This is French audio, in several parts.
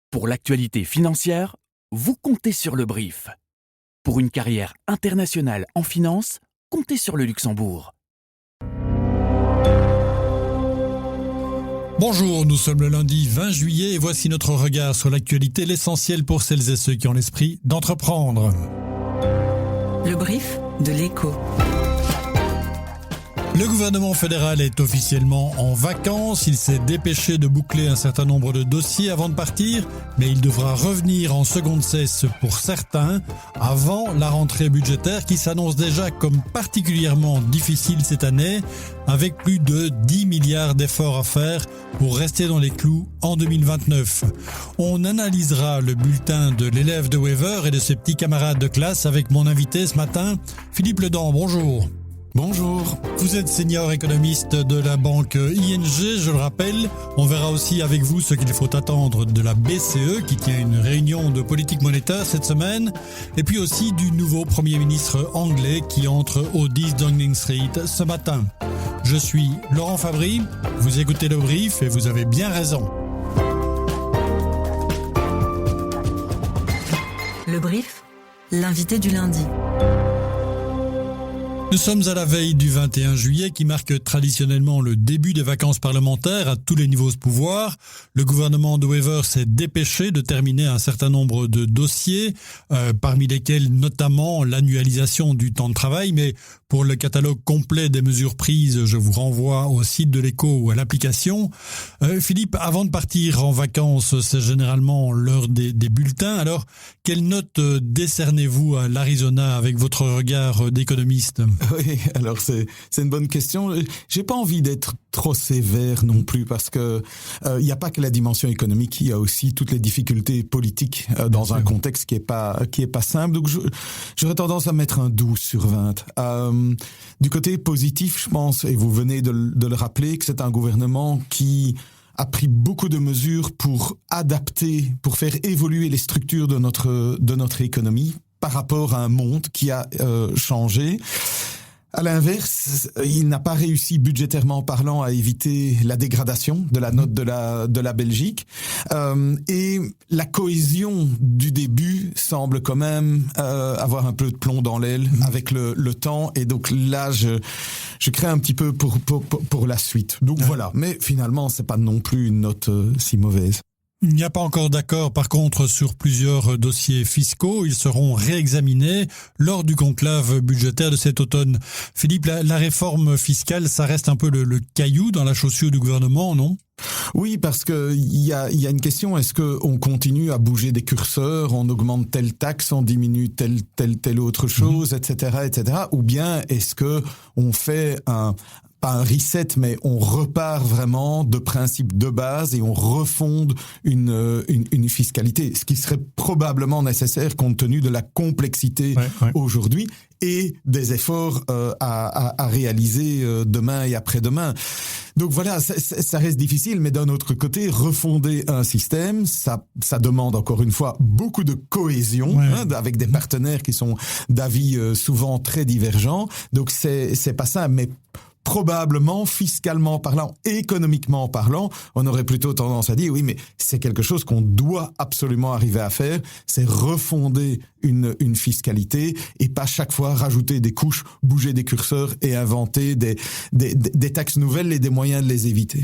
Pour l'actualité financière, vous comptez sur le brief. Pour une carrière internationale en finance, comptez sur le Luxembourg. Bonjour, nous sommes le lundi 20 juillet et voici notre regard sur l'actualité, l'essentiel pour celles et ceux qui ont l'esprit d'entreprendre. Le brief de l'Écho. Le gouvernement fédéral est officiellement en vacances. Il s'est dépêché de boucler un certain nombre de dossiers avant de partir, mais il devra revenir en seconde cesse pour certains avant la rentrée budgétaire qui s'annonce déjà comme particulièrement difficile cette année, avec plus de 10 milliards d'efforts à faire pour rester dans les clous en 2029. On analysera le bulletin de l'élève de Wever et de ses petits camarades de classe avec mon invité ce matin, Philippe Ledan. Bonjour. Bonjour. Vous êtes senior économiste de la banque ING, je le rappelle. On verra aussi avec vous ce qu'il faut attendre de la BCE qui tient une réunion de politique monétaire cette semaine. Et puis aussi du nouveau Premier ministre anglais qui entre au 10 Downing Street ce matin. Je suis Laurent Fabry, vous écoutez le brief et vous avez bien raison. Le brief, l'invité du lundi. Nous sommes à la veille du 21 juillet qui marque traditionnellement le début des vacances parlementaires à tous les niveaux de pouvoir. Le gouvernement de Wever s'est dépêché de terminer un certain nombre de dossiers, parmi lesquels notamment l'annualisation du temps de travail. Mais pour le catalogue complet des mesures prises, je vous renvoie au site de l'Écho ou à l'application. Philippe, avant de partir en vacances, c'est généralement l'heure des bulletins. Alors, quelle note décernez-vous à l'Arizona avec votre regard d'économiste ? Oui, alors c'est une bonne question. J'ai pas envie d'être trop sévère non plus parce que il y a pas que la dimension économique, il y a aussi toutes les difficultés politiques dans un contexte qui est pas simple. Donc j'aurais tendance à mettre un 12 sur 20. Du côté positif, je pense, et vous venez de le rappeler, que c'est un gouvernement qui a pris beaucoup de mesures pour adapter, pour faire évoluer les structures de notre économie par rapport à un monde qui a changé. À l'inverse, il n'a pas réussi budgétairement parlant à éviter la dégradation de la note de la Belgique. Et la cohésion du début semble quand même avoir un peu de plomb dans l'aile avec le temps. Et donc là, je crains un petit peu pour la suite. Donc voilà. Mais finalement, c'est pas non plus une note si mauvaise. Il n'y a pas encore d'accord, par contre, sur plusieurs dossiers fiscaux. Ils seront réexaminés lors du conclave budgétaire de cet automne. Philippe, la réforme fiscale, ça reste un peu le caillou dans la chaussure du gouvernement, non ? Oui, parce que il y a une question. Est-ce que on continue à bouger des curseurs, on augmente telle taxe, on diminue telle autre chose, etc., ou bien est-ce que on fait pas un reset, mais on repart vraiment de principes de base et on refonde une fiscalité, ce qui serait probablement nécessaire compte tenu de la complexité aujourd'hui et des efforts à réaliser demain et après-demain. Donc voilà, ça reste difficile, mais d'un autre côté, refonder un système, ça demande encore une fois beaucoup de cohésion avec des partenaires qui sont d'avis souvent très divergents. Donc c'est pas ça, mais probablement, fiscalement parlant, économiquement parlant, on aurait plutôt tendance à dire, oui, mais c'est quelque chose qu'on doit absolument arriver à faire, c'est refonder une fiscalité et pas chaque fois rajouter des couches, bouger des curseurs et inventer des taxes nouvelles et des moyens de les éviter.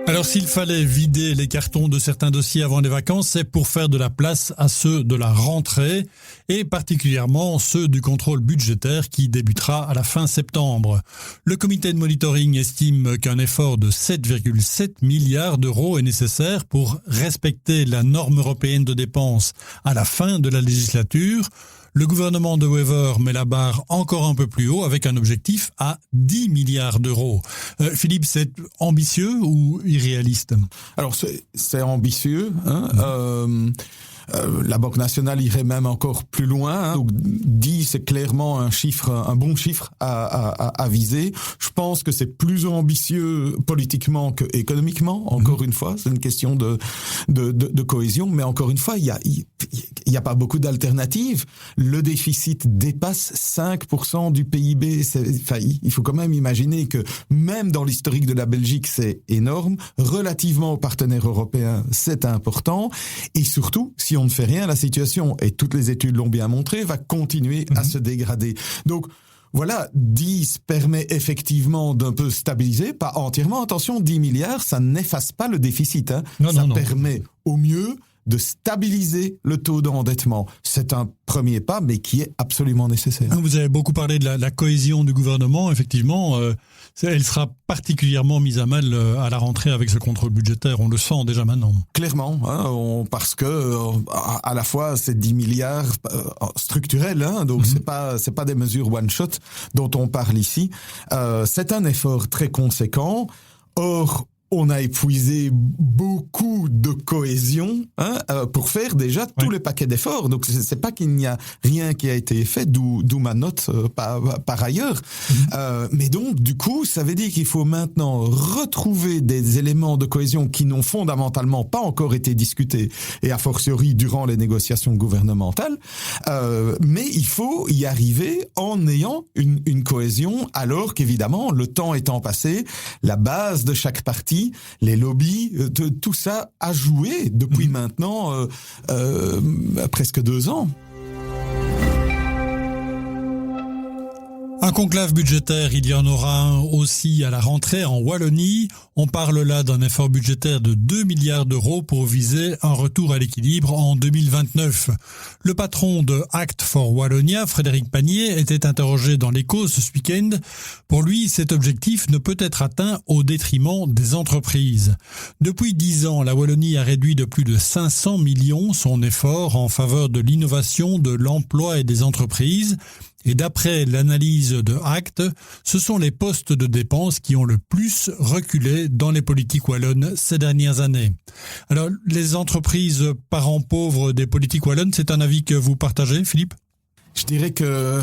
Alors s'il fallait vider les cartons de certains dossiers avant les vacances, c'est pour faire de la place à ceux de la rentrée et particulièrement ceux du contrôle budgétaire qui débutera à la fin septembre. Le comité de monitoring estime qu'un effort de 7,7 milliards d'euros est nécessaire pour respecter la norme européenne de dépenses à la fin de la législature. Le gouvernement de Wever met la barre encore un peu plus haut avec un objectif à 10 milliards d'euros. Philippe, c'est ambitieux ou irréaliste ? Alors c'est ambitieux. La Banque nationale irait même encore plus loin. Donc 10, c'est clairement un bon chiffre à viser. Je pense que c'est plus ambitieux politiquement que économiquement. Encore une fois, c'est une question de cohésion. Mais encore une fois, il n'y a pas beaucoup d'alternatives. Le déficit dépasse 5% du PIB. Il faut quand même imaginer que même dans l'historique de la Belgique, c'est énorme. Relativement aux partenaires européens, c'est important. Et surtout, si on ne fait rien, la situation, et toutes les études l'ont bien montré, va continuer à se dégrader. Donc, voilà, 10 permet effectivement d'un peu stabiliser, pas entièrement. Attention, 10 milliards, ça n'efface pas le déficit. Ça permet au mieux de stabiliser le taux d'endettement. C'est un premier pas, mais qui est absolument nécessaire. Vous avez beaucoup parlé de la cohésion du gouvernement. Effectivement, elle sera particulièrement mise à mal à la rentrée avec ce contrôle budgétaire. On le sent déjà maintenant. Clairement, parce que à la fois c'est 10 milliards structurels, donc c'est pas des mesures one shot dont on parle ici. C'est un effort très conséquent. Or, on a épuisé beaucoup de cohésion pour faire déjà tout le paquet d'efforts. Donc c'est pas qu'il n'y a rien qui a été fait, d'où ma note par ailleurs. Mais donc du coup, ça veut dire qu'il faut maintenant retrouver des éléments de cohésion qui n'ont fondamentalement pas encore été discutés, et a fortiori durant les négociations gouvernementales. Mais il faut y arriver en ayant une cohésion, alors qu'évidemment, le temps étant passé, la base de chaque parti, les lobbies, tout ça a joué depuis maintenant presque 2 ans. Un conclave budgétaire, il y en aura un aussi à la rentrée en Wallonie. On parle là d'un effort budgétaire de 2 milliards d'euros pour viser un retour à l'équilibre en 2029. Le patron de Act for Wallonia, Frédéric Panier, était interrogé dans l'Écho ce week-end. Pour lui, cet objectif ne peut être atteint au détriment des entreprises. Depuis 10 ans, la Wallonie a réduit de plus de 500 millions son effort en faveur de l'innovation, de l'emploi et des entreprises. Et d'après l'analyse de Act, ce sont les postes de dépenses qui ont le plus reculé dans les politiques wallonnes ces dernières années. Alors, les entreprises parents pauvres des politiques wallonnes, c'est un avis que vous partagez, Philippe ? Je dirais que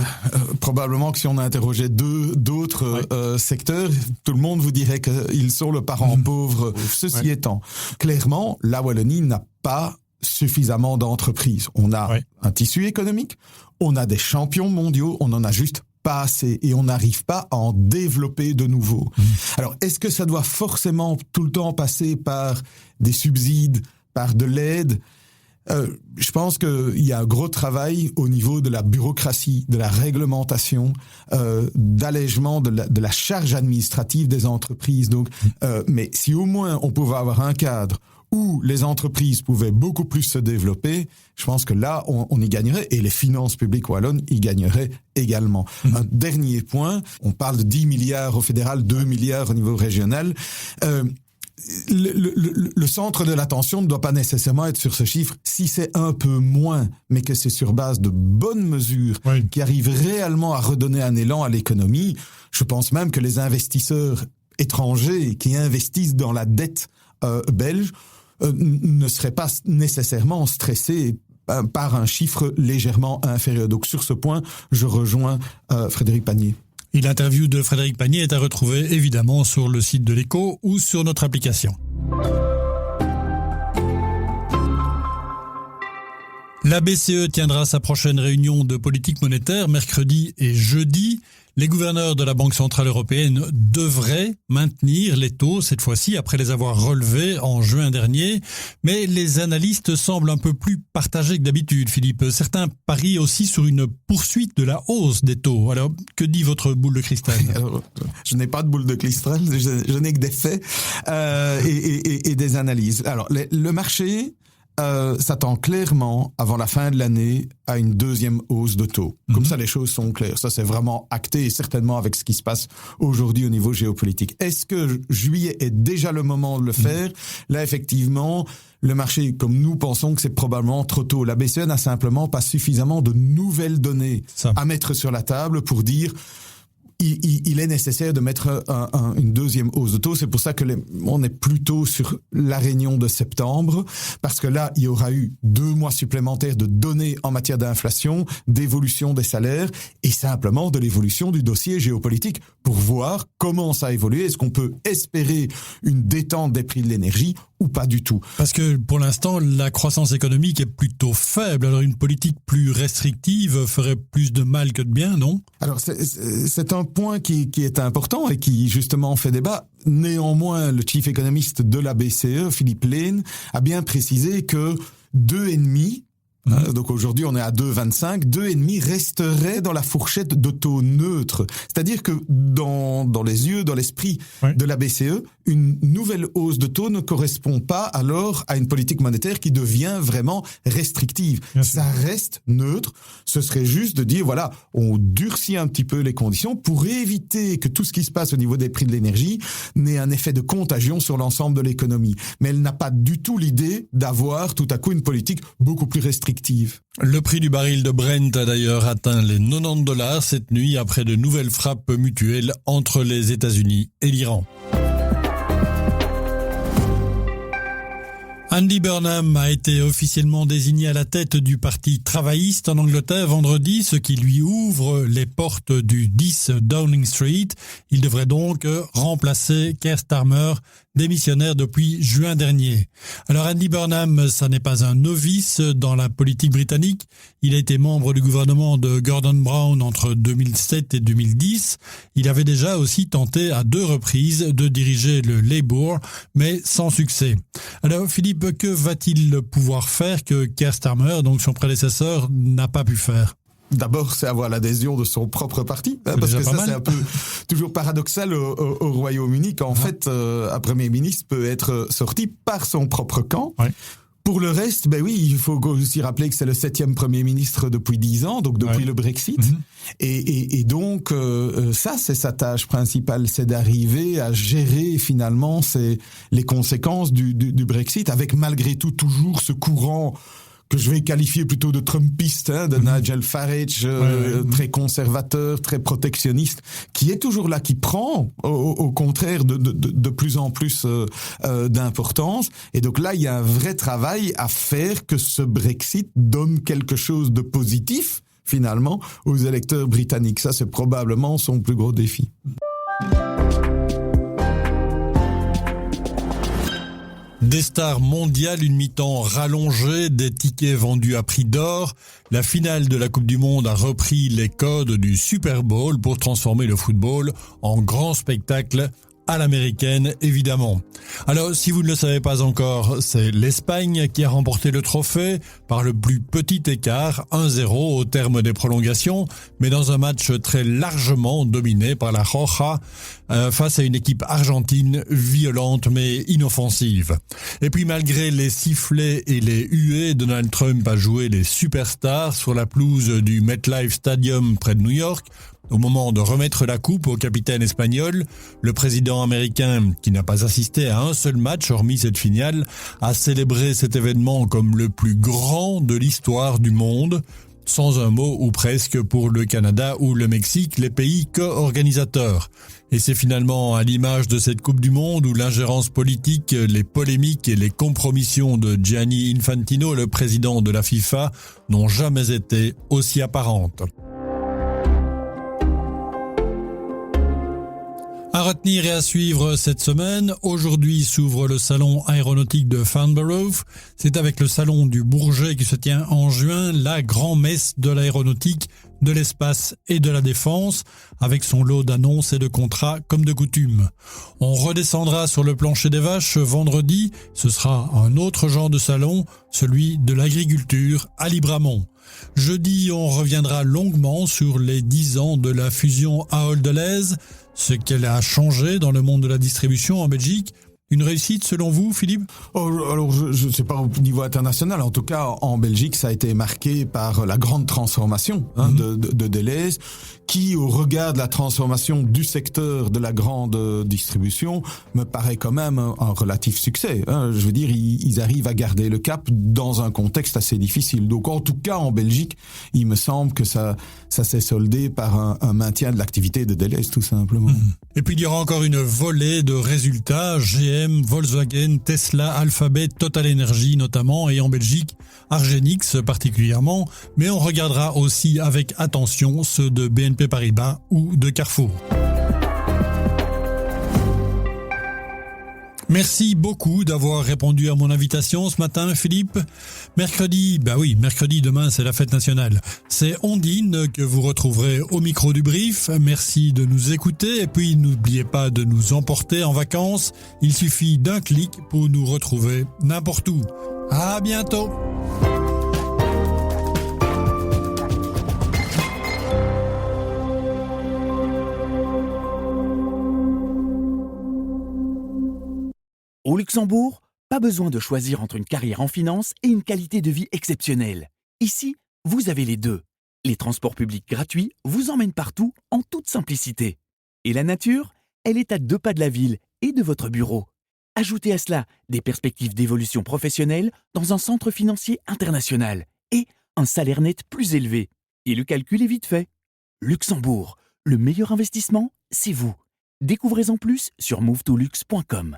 probablement que si on a interrogé d'autres secteurs, tout le monde vous dirait qu'ils sont le parent pauvre. Ceci étant, clairement, la Wallonie n'a pas suffisamment d'entreprises. On a un tissu économique, on a des champions mondiaux, on en a juste pas assez et on n'arrive pas à en développer de nouveaux. Alors, est-ce que ça doit forcément tout le temps passer par des subsides, par de l'aide ? Je pense qu'il y a un gros travail au niveau de la bureaucratie, de la réglementation, d'allègement de la charge administrative des entreprises. Donc, mais si au moins on pouvait avoir un cadre où les entreprises pouvaient beaucoup plus se développer, je pense que là, on y gagnerait, et les finances publiques wallonnes y gagneraient également. Un dernier point, on parle de 10 milliards au fédéral, 2 milliards au niveau régional. Le centre de l'attention ne doit pas nécessairement être sur ce chiffre. Si c'est un peu moins, mais que c'est sur base de bonnes mesures qui arrivent réellement à redonner un élan à l'économie, je pense même que les investisseurs étrangers qui investissent dans la dette belge ne seraient pas nécessairement stressés par un chiffre légèrement inférieur. Donc sur ce point, je rejoins Frédéric Panier. Et l'interview de Frédéric Panier est à retrouver évidemment sur le site de l'Écho ou sur notre application. La BCE tiendra sa prochaine réunion de politique monétaire mercredi et jeudi. Les gouverneurs de la Banque centrale européenne devraient maintenir les taux cette fois-ci après les avoir relevés en juin dernier. Mais les analystes semblent un peu plus partagés que d'habitude, Philippe. Certains parient aussi sur une poursuite de la hausse des taux. Alors, que dit votre boule de cristal ? Alors, je n'ai pas de boule de cristal, je n'ai que des faits et des analyses. Alors, le marché s'attend clairement, avant la fin de l'année, à une deuxième hausse de taux. Comme ça, les choses sont claires. Ça, c'est vraiment acté, et certainement avec ce qui se passe aujourd'hui au niveau géopolitique. Est-ce que juillet est déjà le moment de le faire ? Là, effectivement, le marché, comme nous pensons que c'est probablement trop tôt. La BCE n'a simplement pas suffisamment de nouvelles données à mettre sur la table pour dire... Il est nécessaire de mettre une deuxième hausse de taux. C'est pour ça que on est plutôt sur la réunion de septembre, parce que là, il y aura eu 2 mois supplémentaires de données en matière d'inflation, d'évolution des salaires et simplement de l'évolution du dossier géopolitique pour voir comment ça évolue. Est-ce qu'on peut espérer une détente des prix de l'énergie ou pas du tout. Parce que pour l'instant, la croissance économique est plutôt faible. Alors une politique plus restrictive ferait plus de mal que de bien, non ? Alors c'est un point qui est important et qui justement fait débat. Néanmoins, le chief économiste de la BCE, Philippe Lane, a bien précisé que 2,5, donc aujourd'hui on est à 2,25, 2,5 resterait dans la fourchette de taux neutre. C'est-à-dire que dans les yeux, dans l'esprit de la BCE, une nouvelle hausse de taux ne correspond pas alors à une politique monétaire qui devient vraiment restrictive. Ça reste neutre. Ce serait juste de dire, voilà, on durcit un petit peu les conditions pour éviter que tout ce qui se passe au niveau des prix de l'énergie n'ait un effet de contagion sur l'ensemble de l'économie. Mais elle n'a pas du tout l'idée d'avoir tout à coup une politique beaucoup plus restrictive. Le prix du baril de Brent a d'ailleurs atteint les $90 cette nuit après de nouvelles frappes mutuelles entre les États-Unis et l'Iran. Andy Burnham a été officiellement désigné à la tête du Parti travailliste en Angleterre vendredi, ce qui lui ouvre les portes du 10 Downing Street. Il devrait donc remplacer Keir Starmer, démissionnaire depuis juin dernier. Alors Andy Burnham, ça n'est pas un novice dans la politique britannique. Il a été membre du gouvernement de Gordon Brown entre 2007 et 2010. Il avait déjà aussi tenté à 2 reprises de diriger le Labour, mais sans succès. Alors Philippe, que va-t-il pouvoir faire que Keir Starmer, donc son prédécesseur, n'a pas pu faire ? D'abord, c'est avoir l'adhésion de son propre parti, parce que ça, c'est un peu toujours paradoxal au Royaume-Uni, qu'en fait, un Premier ministre peut être sorti par son propre camp. Ouais. Pour le reste, ben oui, il faut aussi rappeler que c'est le 7e Premier ministre depuis 10 ans, donc depuis le Brexit. Et donc, ça, c'est sa tâche principale, c'est d'arriver à gérer finalement les conséquences du Brexit, avec malgré tout toujours ce courant que je vais qualifier plutôt de trumpiste, de Nigel Farage, très conservateur, très protectionniste, qui est toujours là, qui prend au contraire de plus en plus d'importance. Et donc là, il y a un vrai travail à faire que ce Brexit donne quelque chose de positif, finalement, aux électeurs britanniques. Ça, c'est probablement son plus gros défi. Des stars mondiales, une mi-temps rallongée, des tickets vendus à prix d'or. La finale de la Coupe du Monde a repris les codes du Super Bowl pour transformer le football en grand spectacle à l'américaine, évidemment. Alors, si vous ne le savez pas encore, c'est l'Espagne qui a remporté le trophée par le plus petit écart, 1-0 au terme des prolongations, mais dans un match très largement dominé par la Roja, face à une équipe argentine violente mais inoffensive. Et puis, malgré les sifflets et les huées, Donald Trump a joué les superstars sur la pelouse du MetLife Stadium près de New York. Au moment de remettre la coupe au capitaine espagnol, le président américain, qui n'a pas assisté à un seul match hormis cette finale, a célébré cet événement comme le plus grand de l'histoire du monde, sans un mot ou presque pour le Canada ou le Mexique, les pays co-organisateurs. Et c'est finalement à l'image de cette Coupe du Monde où l'ingérence politique, les polémiques et les compromissions de Gianni Infantino, le président de la FIFA, n'ont jamais été aussi apparentes. À retenir et à suivre cette semaine, aujourd'hui s'ouvre le salon aéronautique de Farnborough. C'est avec le salon du Bourget qui se tient en juin, la grand-messe de l'aéronautique, de l'espace et de la défense, avec son lot d'annonces et de contrats comme de coutume. On redescendra sur le plancher des vaches vendredi, ce sera un autre genre de salon, celui de l'agriculture à Libramont. Jeudi, on reviendra longuement sur les 10 ans de la fusion Ahold-Delhaize, ce qu'elle a changé dans le monde de la distribution en Belgique. Une réussite selon vous, Philippe ? Alors, je ne sais pas au niveau international. En tout cas, en Belgique, ça a été marqué par la grande transformation de Delhaize, qui, au regard de la transformation du secteur de la grande distribution, me paraît quand même un relatif succès. Je veux dire, ils arrivent à garder le cap dans un contexte assez difficile. Donc, en tout cas, en Belgique, il me semble que ça s'est soldé par un maintien de l'activité de Delhaize, tout simplement. Et puis, il y aura encore une volée de résultats. GM, Volkswagen, Tesla, Alphabet, Total Energy notamment, et en Belgique, Argenix particulièrement. Mais on regardera aussi avec attention ceux de BNP Paribas ou de Carrefour. Merci beaucoup d'avoir répondu à mon invitation ce matin, Philippe. Mercredi, demain c'est la fête nationale. C'est Ondine que vous retrouverez au micro du brief. Merci de nous écouter et puis n'oubliez pas de nous emporter en vacances. Il suffit d'un clic pour nous retrouver n'importe où. À bientôt. Au Luxembourg, pas besoin de choisir entre une carrière en finance et une qualité de vie exceptionnelle. Ici, vous avez les deux. Les transports publics gratuits vous emmènent partout en toute simplicité. Et la nature, elle est à 2 pas de la ville et de votre bureau. Ajoutez à cela des perspectives d'évolution professionnelle dans un centre financier international et un salaire net plus élevé. Et le calcul est vite fait. Luxembourg, le meilleur investissement, c'est vous. Découvrez-en plus sur movetolux.com.